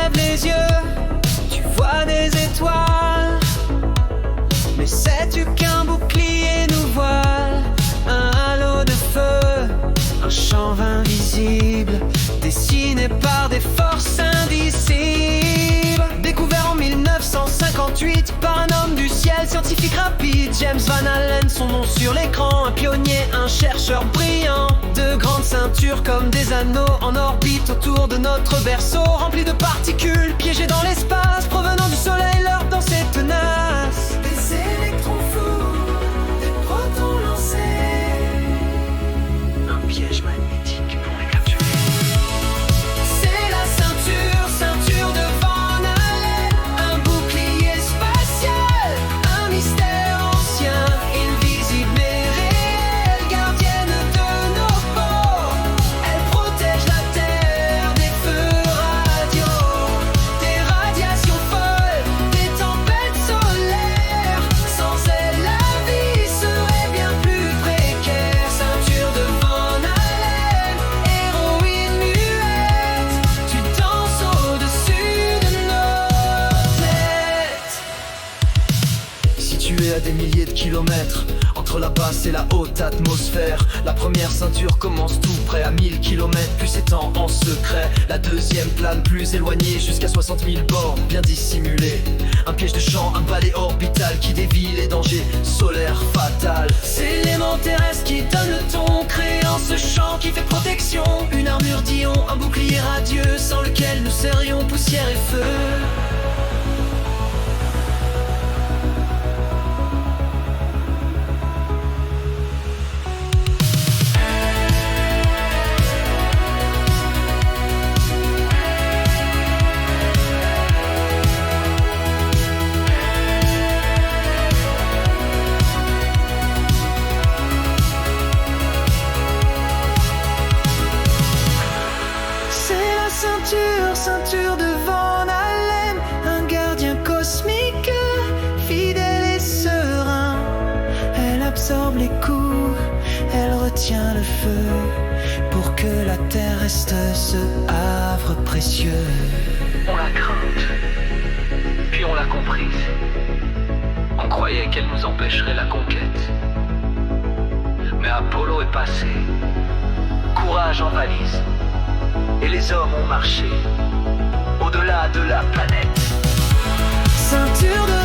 lèves les yeux, tu vois des étoiles. Mais sais-tu qu'un bouclier nous voile? Un halo de feu, un champ invisible, dessiné par des forces indicibles. Découvert en 1958 par un homme du ciel, scientifique rapide, James Van Allen, son nom sur l'écran. Un pionnier, un chercheur brillant. De grandes ceintures comme des anneaux en orbite autour de notre berceau, remplis de particules piégées dans l'espace, provenant du soleil, leur danse est tenace. Des électrons flous, des protons lancés, un piège magnétique pour les capturer. C'est la ceinture, ceinture de Van Allen, un bouclier spatial, un mystère ancien, invisible mais réel, gardienne de nos peaux. Elle protège la Terre des feux radiaux, des radiations folles, des tempêtes solaires. Sans elle, la vie serait bien plus précaire. Ceinture de Van Allen, héroïne muette, tu danses au-dessus de nos têtes. Située à des milliers de kilomètres entre la basse et la haute atmosphère, la première ceinture commence tout près à 1000 kilomètres, puis s'étend en secret. La deuxième plane plus éloignée jusqu'à 60 000 bornes, bien dissimulée. Un piège de champ, un balai orbital qui dévie les dangers solaires fatals. C'est l'élément terrestre qui donne le ton, créant ce champ qui fait protection. Une armure d'ion, un bouclier radieux, sans lequel nous serions poussière et feu. C'est la ceinture, ceinture de Van Allen, un gardien cosmique, fidèle et serein. Elle absorbe les coups, elle retient le feu, pour que la Terre reste ce havre précieux. On l'a crainte, puis on l'a comprise. On croyait qu'elle nous empêcherait la conquête. Mais Apollo est passé, courage en valise, et les hommes ont marché au-delà de la planète. Ceinture de